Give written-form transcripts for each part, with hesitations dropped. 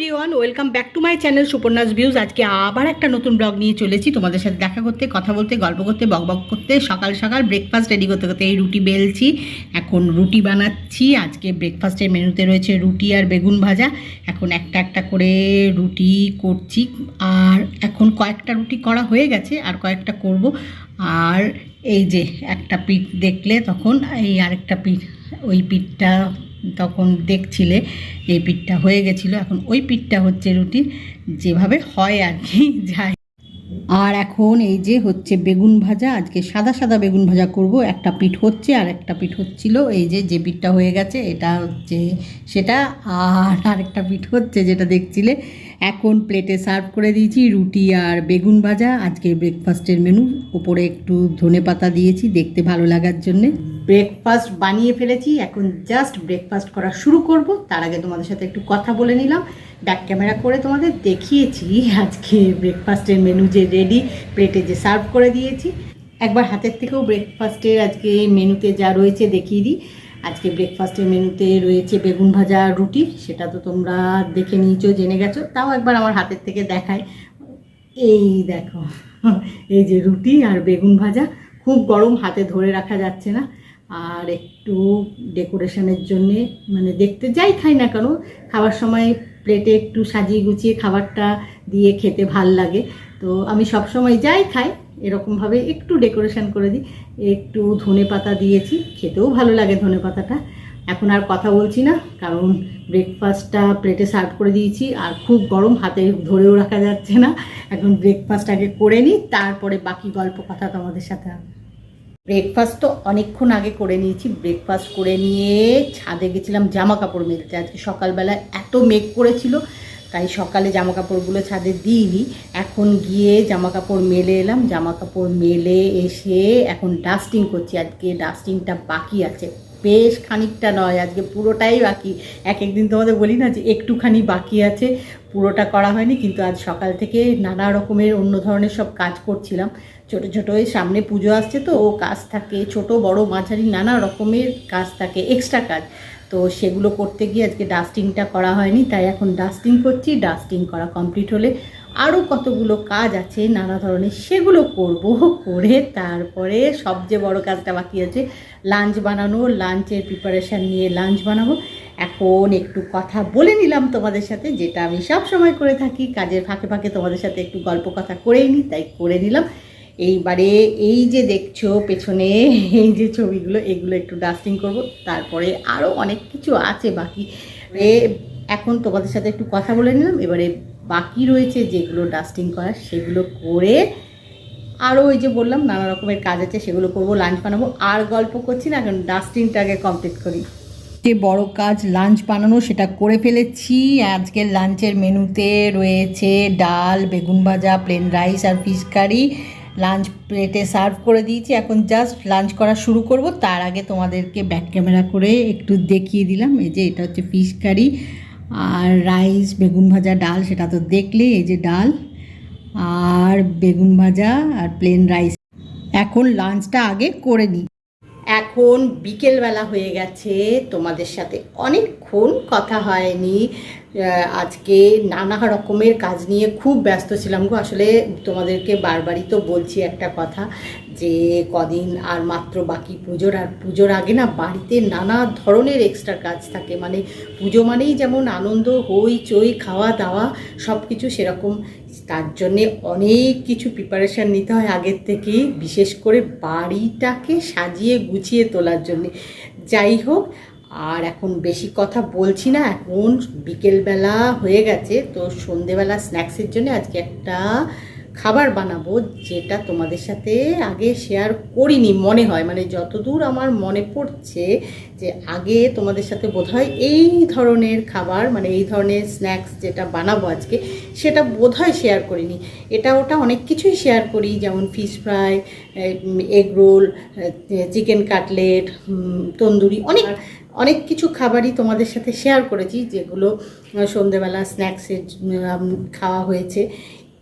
Everyone, welcome back to my channel Suparna's views. আজকে আবার একটা নতুন ব্লগ নিয়ে চলেছি তোমাদের সাথে দেখা করতে, কথা বলতে, গল্প করতে, বকবক করতে। সকাল সকাল ব্রেকফাস্ট রেডি করতে করতে এই রুটি বেলছি, এখন রুটি বানাচ্ছি। আজকে ব্রেকফাস্টের মেনুতে রয়েছে রুটি আর বেগুন ভাজা। এখন একটা একটা করে রুটি করছি, আর এখন কয়েকটা রুটি করা হয়ে গেছে, আর কয়েকটা করব। আর এই যে একটা পিঠ দেখলে তখন এই আরেকটা পিঠ, ওই পিঠটা তখন দেখছিলে এই পিঠটা হয়ে গেছিলো, এখন ওই পিঠটা হচ্ছে রুটির যেভাবে হয় আর কি যাই। আর এখন এই যে হচ্ছে বেগুন ভাজা, আজকে সাদা সাদা বেগুন ভাজা করব। একটা পিঠ হচ্ছে আর একটা পিঠ হচ্ছিল, এই যে যে পিঠটা হয়ে গেছে এটা হচ্ছে সেটা, আর আরেকটা পিঠ হচ্ছে যেটা দেখছিলে। এখন প্লেটে সার্ভ করে দিয়েছি রুটি আর বেগুন ভাজা, আজকে ব্রেকফাস্টের মেনু। ওপরে একটু ধনেপাতা দিয়েছি দেখতে ভালো লাগার জন্যে। ব্রেকফাস্ট বানিয়ে ফেলেছি, এখন জাস্ট ব্রেকফাস্ট করা শুরু করব। তার আগে তোমাদের সাথে একটু কথা বলে নিলাম, ব্যাক ক্যামেরা করে তোমাদের দেখিয়েছি আজকে ব্রেকফাস্টের মেনু যে রেডি, প্লেটে যে সার্ভ করে দিয়েছি। একবার হাতের থেকেও ব্রেকফাস্টের আজকে মেনুতে যা রয়েছে দেখিয়ে দিই। আজকে ব্রেকফাস্টের মেনুতে রয়েছে বেগুন ভাজা আর রুটি, সেটা তো তোমরা দেখে নিয়েছো, জেনে গেছো, তাও একবার আমার হাতের থেকে দেখাই। এই দেখো, এই যে রুটি আর বেগুন ভাজা, খুব গরম, হাতে ধরে রাখা যাচ্ছে না। আর একটু ডেকোরেশনের জন্যে, মানে দেখতে যাই খাই না কেন, খাবার সময় প্লেটে একটু সাজিয়ে গুছিয়ে খাবারটা দিয়ে খেতে ভাল লাগে। তো আমি সব সময় যাই খাই এরকমভাবে একটু ডেকোরেশন করে দিই। একটু ধনেপাতা দিয়েছি, খেতেও ভালো লাগে ধনেপাতাটা। এখন আর কথা বলছি না, কারণ ব্রেকফাস্টটা প্লেটে সার্ভ করে দিয়েছি, আর খুব গরম, হাতে ধরেও রাখা যাচ্ছে না। এখন ব্রেকফাস্ট আগে করে নিই, তারপরে বাকি গল্প কথা তোমাদের সাথে। ব্রেকফাস্ট তো অনেকক্ষণ আগে করে নিয়েছি। ব্রেকফাস্ট করে নিয়ে ছাদে গেছিলাম জামা কাপড় মেলতে। আজকে সকালবেলা এত মেঘ করেছিল, তাই সকালে জামা কাপড়গুলো ছাদে দিইনি। এখন গিয়ে জামা কাপড় মেলে এলাম, জামা কাপড় মেলে এসে এখন ডাস্টিং করছি। আজকে ডাস্টিংটা বাকি আছে, বেশ খানিকটা নয়, আজকে পুরোটাই বাকি। এক একদিন তোমাদের বলি না যে একটুখানি বাকি আছে, পুরোটা করা হয়নি। কিন্তু আজ সকাল থেকে নানা রকমের অন্য ধরনের সব কাজ করছিলাম। ছোটো ছোটো এই সামনে পুজো আসছে, তো ও কাজ থাকে, ছোট বড় মাঝারি নানা রকমের কাজ থাকে, এক্সট্রা কাজ। তো সেগুলো করতে গিয়ে আজকে ডাস্টিংটা করা হয়নি, তাই এখন ডাস্টিং করছি। ডাস্টিং করা কমপ্লিট হলে আরও কতগুলো কাজ আছে নানা ধরনের, সেগুলো করব। করে তারপরে সবচেয়ে বড় কাজটা বাকি আছে, লাঞ্চ বানানো। লাঞ্চের প্রিপারেশান নিয়ে লাঞ্চ বানাবো। এখন একটু কথা বলে নিলাম তোমাদের সাথে, যেটা আমি সব সময় করে থাকি, কাজের ফাঁকে ফাঁকে তোমাদের সাথে একটু গল্প কথা করেই নিই, তাই করে নিলাম। এইবারে এই যে দেখছো পেছনে এই যে ছবিগুলো, এগুলো একটু ডাস্টিং করব। তারপরে আরও অনেক কিছু আছে বাকি, এখন তোমাদের সাথে একটু কথা বলে নিলাম। এবারে বাকি রয়েছে যেগুলো ডাস্টিং করার, সেগুলো করে আরও ওই যে বললাম নানা রকমের কাজ আছে, সেগুলো করব, লাঞ্চ বানাবো। আর গল্প করছি না, এখন ডাস্টিংটাকে কমপ্লিট করি। যে বড় কাজ লাঞ্চ বানানো, সেটা করে ফেলেছি। আজকের লাঞ্চের মেনুতে রয়েছে ডাল, বেগুন ভাজা, প্লেন রাইস আর ফিশ কারি। লাঞ্চ প্লেটে সার্ভ করে দিয়েছি, এখন জাস্ট লাঞ্চ করা শুরু করব। তার আগে তোমাদেরকে ব্যাক ক্যামেরা করে একটু দেখিয়ে দিলাম। এই যে এটা হচ্ছে ফিশ কারি, আর রাইস, বেগুন ভাজা, ডাল, সেটা তো দেখলে। এই যে ডাল আর বেগুন ভাজা আর প্লেন রাইস। এখন লাঞ্চটা আগে করে নিই। এখন বিকেলবেলা হয়ে গেছে, তোমাদের সাথে অনেকক্ষণ কথা হয়নি। আজকে নানা রকমের কাজ নিয়ে খুব ব্যস্ত ছিলাম গো। আসলে তোমাদেরকে বারবারই তো বলছি একটা কথা, যে কদিন আর মাত্র বাকি পুজোর, আর পুজোর আগে না বাড়িতে নানা ধরনের এক্সট্রা কাজ থাকে। মানে পুজো মানেই যেমন আনন্দ, হই চই, খাওয়া দাওয়া সব কিছু সেরকম। তার জন্যে অনেক কিছু প্রিপারেশান নিতে হয় আগের থেকেই, বিশেষ করে বাড়িটাকে সাজিয়ে গুছিয়ে তোলার জন্যে। যাই হোক, আর এখন বেশি কথা বলছি না, এখন বিকেলবেলা হয়ে গেছে। তো সন্ধেবেলা স্ন্যাক্সের জন্য আজকে একটা খাবার বানাবো, যেটা তোমাদের সাথে আগে শেয়ার করিনি মনে হয়। মানে যতদূর আমার মনে পড়ছে, যে আগে তোমাদের সাথে বোধহয় এই ধরনের খাবার, মানে এই ধরনের স্ন্যাক্স যেটা বানাবো আজকে, সেটা বোধহয় শেয়ার করিনি। এটা ওটা অনেক কিছুই শেয়ার করি, যেমন fish fry, egg roll, chicken cutlet, tandoori, অনেক অনেক কিছু খাবারই তোমাদের সাথে শেয়ার করেছি, যেগুলো সন্ধেবেলা স্ন্যাক্সের খাওয়া হয়েছে।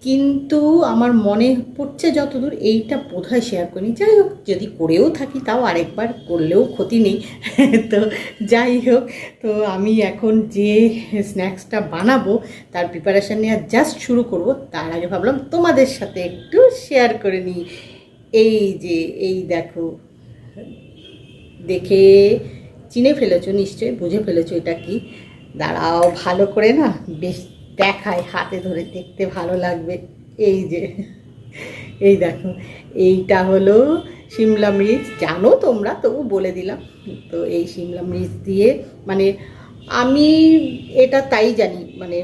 কিন্তু আমার মনে পড়ছে যতদূর এইটা বোধহয় শেয়ার করিনি। যাই হোক, যদি করেও থাকি তাও আরেকবার করলেও ক্ষতি নেই। তো যাই হোক, তো আমি এখন যে স্ন্যাক্সটা বানাবো তার প্রিপারেশান নেওয়া জাস্ট শুরু করব, তার আগে ভাবলাম তোমাদের সাথে একটু শেয়ার করে নিই। এই যে এই দেখো, দেখে চিনে ফেলেছো নিশ্চয়ই, বুঝে ফেলেছো এটা কি। দাঁড়াও ভালো করে না বেশ দেখায়, হাতে ধরে দেখতে ভালো লাগবে। এই যে এই দেখো, এইটা হলো শিমলা মির্চ। জানো তোমরা, তবু বলে দিলাম। তো এই শিমলা মির্চ দিয়ে মানে আমি এটা তাই জানি, মানে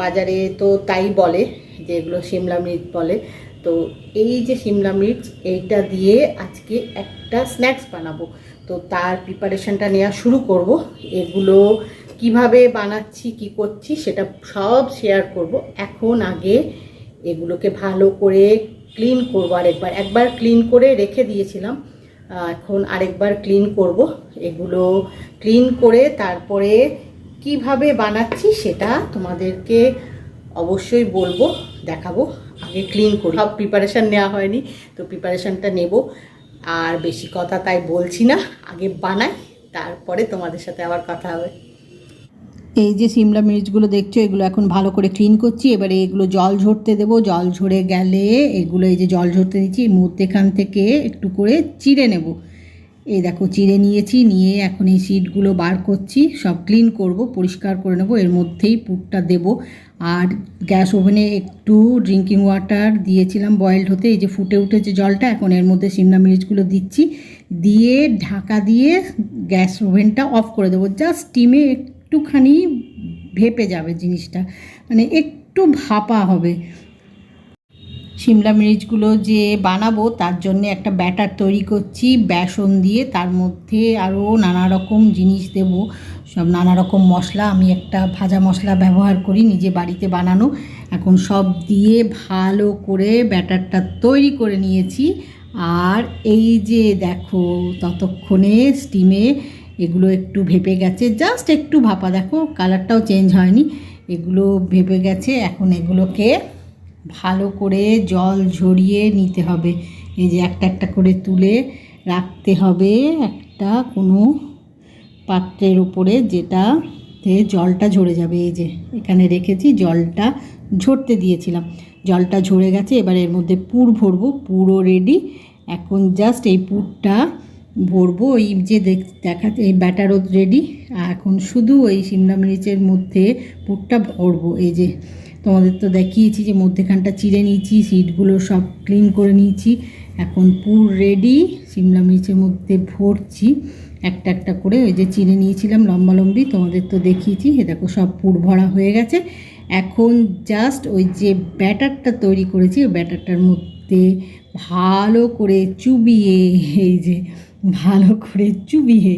বাজারে তো তাই বলে যে এগুলো শিমলা মির্চ বলে। তো এই যে শিমলা মির্চ, এইটা দিয়ে আজকে একটা স্ন্যাক্স বানাবো। তো তার প্রিপারেশানটা নেওয়া শুরু করব। এগুলো কিভাবে বানাচ্ছি কি করছি সেটা সব শেয়ার করব। এখন আগে এগুলোকে ভালো করে ক্লিন করব। একবার ক্লিন করে রেখে দিয়েছিলাম, এখন আরেকবার ক্লিন করব। এগুলো ক্লিন করে তারপরে কিভাবে বানাচ্ছি সেটা তোমাদেরকে অবশ্যই বলবো, দেখাবো। আগে ক্লিন করি, সব প্রিপারেশান নেওয়া হয়নি, তো প্রিপারেশানটা নেব। আর বেশি কথা তাই বলছি না, আগে বানাই, তারপরে তোমাদের সাথে আবার কথা হবে। এই যে সিমলা মির্চগুলো দেখছো, এগুলো এখন ভালো করে ক্লিন করছি। এবারে এগুলো জল ঝরতে দেবো। জল ঝরে গেলে এগুলো, এই যে জল ঝরতে দিচ্ছি, মধ্যেখান থেকে একটু করে চিড়ে নেব। এই দেখো চিড়ে নিয়েছি, নিয়ে এখন এই সিডগুলো বার করছি, সব ক্লিন করব, পরিষ্কার করে নেব। এর মধ্যেই পুরটা দেব। আর গ্যাস ওভেনে একটু ড্রিঙ্কিং ওয়াটার দিয়েছিলাম বয়েলড হতে, এই যে ফুটে উঠেছে জলটা। এখন এর মধ্যে সিমলা মির্চগুলো দিচ্ছি, দিয়ে ঢাকা দিয়ে গ্যাস ওভেনটা অফ করে দেবো। জাস্ট স্টিমে একটুখানি ভেপে যাবে জিনিসটা, মানে একটু ভাপা হবে। শিমলা মির্চগুলো যে বানাবো তার জন্য একটা ব্যাটার তৈরি করছি বেসন দিয়ে, তার মধ্যে আরও নানা রকম জিনিস দেব, সব নানা রকম মশলা। আমি একটা ভাজা মশলা ব্যবহার করি নিজে বাড়িতে বানানো। এখন সব দিয়ে ভালো করে ব্যাটারটা তৈরি করে নিয়েছি। আর এই যে দেখো, ততক্ষণে স্টিমে এগুলো একটু ভেপে গেছে, জাস্ট একটু ভাপা, দেখো কালারটাও চেঞ্জ হয়নি, এগুলো ভেপে গেছে। এখন এগুলোকে ভালো করে জল ঝরিয়ে নিতে হবে। এই যে একটা একটা করে তুলে রাখতে হবে একটা কোনো পাত্রের উপরে, যেটাতে জলটা ঝরে যাবে। এই যে এখানে রেখেছি, জলটা ঝরতে দিয়েছিলাম, জলটা ঝরে গেছে। এবার এর মধ্যে পুর ভরবো, পুরও রেডি। এখন জাস্ট এই পুরটা ভরবো। এই যে দেখাতে এই ব্যাটারও রেডি, এখন শুধু ওই শিমলা মির্চের মধ্যে পুরটা ভরবো। এই যে তোমাদের তো দেখিয়েছি যে মধ্যেখানটা চিড়ে নিয়েছি, সিডগুলো সব ক্লিন করে নিয়েছি। এখন পুর রেডি, শিমলা মির্চের মধ্যে ভরছি একটা একটা করে। ওই যে চিড়ে নিয়েছিলাম লম্বা লম্বি, তোমাদের তো দেখিয়েছি। এ দেখো সব পুর ভরা হয়ে গেছে। এখন জাস্ট ওই যে ব্যাটারটা তৈরি করেছি, ওই ব্যাটারটার মধ্যে ভালো করে চুবিয়ে, এই যে ভালো করে চুবিয়ে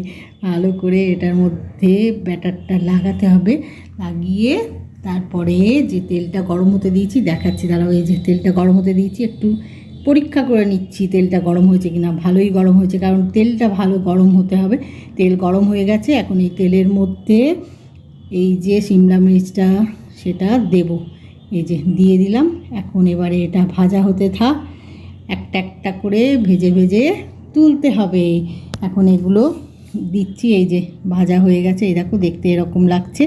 ভালো করে এটার মধ্যে ব্যাটারটা লাগাতে হবে। লাগিয়ে তারপরে যে তেলটা গরম হতে দিয়েছি, দেখাচ্ছি দাঁড়াও। এই যে তেলটা গরম হতে দিয়েছি, একটু পরীক্ষা করে নিচ্ছি তেলটা গরম হয়েছে কিনা। ভালোই গরম হয়েছে, কারণ তেলটা ভালো গরম হতে হবে। তেল গরম হয়ে গেছে। এখন এই তেলের মধ্যে এই যে শিমলা মির্চটা সেটা দেব, এই যে দিয়ে দিলাম। এখন এবারে এটা ভাজা হতে থাক, একটা একটা করে ভেজে ভেজে তুলতে হবে। এখন এগুলো দিচ্ছি, এই যে ভাজা হয়ে গেছে, এই দেখো দেখতে এরকম লাগছে।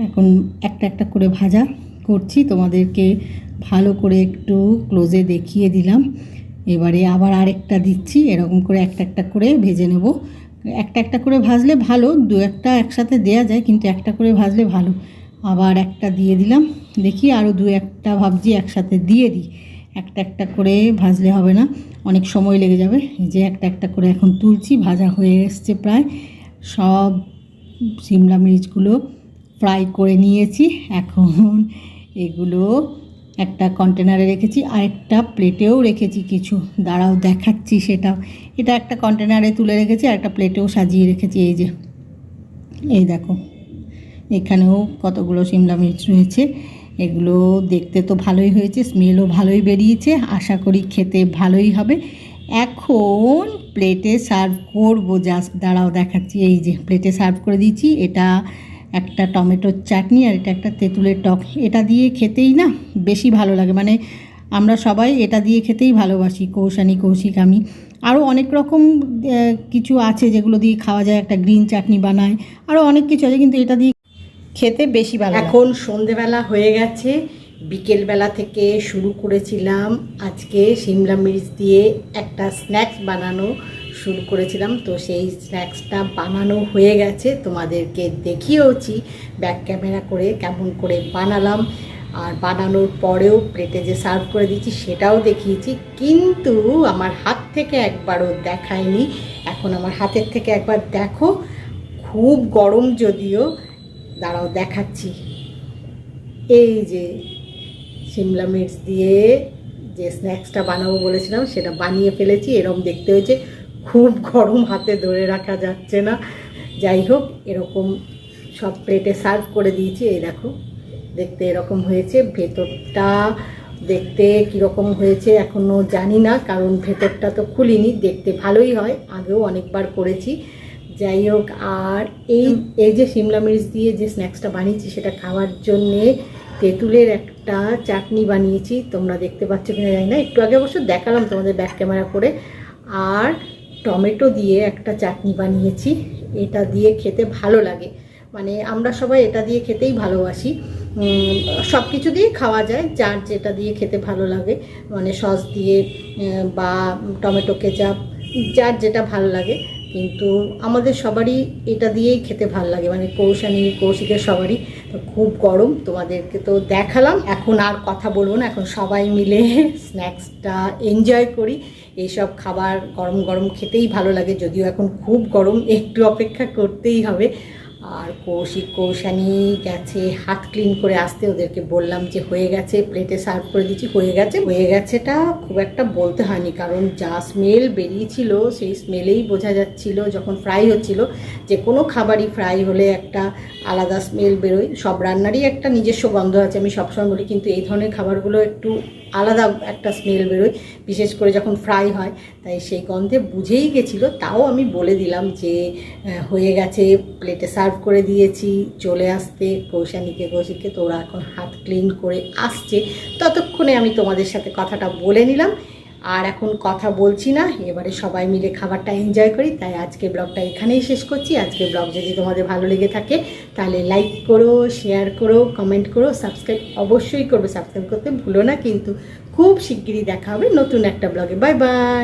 এখন একটা একটা করে ভাজা করছি, তোমাদেরকে ভালো করে একটু ক্লোজে দেখিয়ে দিলাম। এবারে আবার আরেকটা দিচ্ছি, এরকম করে একটা একটা করে ভেজে নেব। একটা একটা করে ভাজলে ভালো, দু একটা একসাথে দেয়া যায়, কিন্তু একটা করে ভাজলে ভালো। আবার একটা দিয়ে দিলাম, দেখি আরও দু একটা ভাবছি একসাথে দিয়ে দিই। একটা একটা করে ভাজলে হবে না, অনেক সময় লেগে যাবে। এই যে একটা একটা করে এখন তুলছি, ভাজা হয়ে এসছে প্রায়। সব শিমলা মির্চগুলো ফ্রাই করে নিয়েছি। এখন এগুলো একটা কন্টেনারে রেখেছি, আর একটা প্লেটেও রেখেছি কিছু, দাঁড়াও দেখাচ্ছি সেটাও। এটা একটা কন্টেনারে তুলে রেখেছি, আর একটা প্লেটেও সাজিয়ে রেখেছি। এই যে এই দেখো, এখানেও কতগুলো শিমলা মির্চ রয়েছে। এগুলো দেখতে তো ভালোই হয়েছে, স্মেলও ভালোই বেরিয়েছে, আশা করি খেতে ভালোই হবে। এখন প্লেটে সার্ভ করবো, জাস্ট দাঁড়াও দেখাচ্ছি। এই যে প্লেটে সার্ভ করে দিয়েছি। এটা একটা টমেটোর চাটনি, আর এটা একটা তেঁতুলের টক। এটা দিয়ে খেতেই না বেশি ভালো লাগে, মানে আমরা সবাই এটা দিয়ে খেতেই ভালোবাসি, কৌশানী, কৌশিক, আমি। আরও অনেক রকম কিছু আছে যেগুলো দিয়ে খাওয়া যায়, একটা গ্রিন চাটনি বানায়, আরও অনেক কিছু আছে, কিন্তু এটা দিয়ে খেতে বেশি ভালো। এখন সন্ধেবেলা হয়ে গেছে, বিকেলবেলা থেকে শুরু করেছিলাম আজকে সিমলা মির্চ দিয়ে একটা স্ন্যাক্স বানানো শুরু করেছিলাম। তো সেই স্ন্যাক্সটা বানানো হয়ে গেছে, তোমাদেরকে দেখিয়েওছি ব্যাক ক্যামেরা করে কেমন করে বানালাম, আর বানানোর পরেও প্লেটে যে সার্ভ করে দিচ্ছি সেটাও দেখিয়েছি, কিন্তু আমার হাত থেকে একবারও দেখায়নি। এখন আমার হাতের থেকে একবার দেখো, খুব গরম যদিও, দাঁড়াও দেখাচ্ছি। এই যে সিমলা মির্চ দিয়ে যে স্ন্যাক্সটা বানাবো বলেছিলাম সেটা বানিয়ে ফেলেছি। এরকম দেখতে হয়েছে, খুব গরম, হাতে ধরে রাখা যাচ্ছে না। যাই হোক, এরকম সব প্লেটে সার্ভ করে দিয়েছি। এই দেখো, দেখতে এরকম হয়েছে। ভেতরটা দেখতে কীরকম হয়েছে এখনও জানি না, কারণ ভেতরটা তো খুলিনি। দেখতে ভালোই হয়, আগেও অনেকবার করেছি। যাই হোক, আর এই যে সিমলা মির্চ দিয়ে যে স্ন্যাক্সটা বানিয়েছি সেটা খাওয়ার জন্যে তেঁতুলের একটা চাটনি বানিয়েছি। তোমরা দেখতে পাচ্ছ কিনা জানি না, একটু আগে অবশ্য দেখালাম তোমাদের ব্যাক ক্যামেরা করে। আর টমেটো দিয়ে একটা চাটনি বানিয়েছি, এটা দিয়ে খেতে ভালো লাগে, মানে আমরা সবাই এটা দিয়ে খেতেই ভালোবাসি। সব কিছু দিয়ে খাওয়া যায়, যার যেটা দিয়ে খেতে ভালো লাগে, মানে সস দিয়ে বা টমেটো কেচাপ, যার যেটা ভালো লাগে, কিন্তু আমাদের সবারই এটা দিয়েই খেতে ভালো লাগে, মানে কৌশানী, কৌশিকের সবারই। তো খুব গরম, তোমাদেরকে তো দেখালাম, এখন আর কথা বলবো না, এখন সবাই মিলে স্ন্যাক্সটা এনজয় করি। এইসব খাবার গরম গরম খেতেই ভালো লাগে, যদিও এখন খুব গরম, একটু অপেক্ষা করতেই হবে। আর কৌশিক, কৌশানী গেছে হাত ক্লিন করে আসতে, ওদেরকে বললাম যে হয়ে গেছে, প্লেটে সার্ভ করে দিচ্ছি। হয়ে গেছেটা খুব একটা বলতে হয়নি, কারণ যা স্মেল বেরিয়েছিল সেই স্মেলেই বোঝা যাচ্ছিল যখন ফ্রাই হচ্ছিল। যে কোনো খাবারই ফ্রাই হলে একটা আলাদা স্মেল বেরোয়, সব রান্নারই একটা নিজস্ব গন্ধ আছে, আমি সবসময় বলি, কিন্তু এই ধরনের খাবারগুলো একটু আলাদা একটা স্মেল বেরোয়, বিশেষ করে যখন ফ্রাই হয়। তাই সেই গন্ধে বুঝেই গেছিলো, তাও আমি বলে দিলাম যে হয়ে গেছে, প্লেটে সার্ভ করে দিয়েছি, চলে আসতে কৌশানীকে, কৌশিককে। তো ওরা এখন হাত ক্লিন করে আসছে, ততক্ষণে আমি তোমাদের সাথে কথাটা বলে নিলাম। আর এখন কথা বলছি না, এবারে সবাই মিলে খাবারটা এনজয় করি। তাই আজকে ব্লগটা এখানেই শেষ করছি। আজকে ব্লগ যদি তোমাদের ভালো লেগে থাকে তাহলে লাইক করো, শেয়ার করো, কমেন্ট করো, সাবস্ক্রাইব অবশ্যই করবে, সাবস্ক্রাইব করতে ভুলো না। কিন্তু খুব শিগগিরই দেখা হবে নতুন একটা ব্লগে। Bye bye.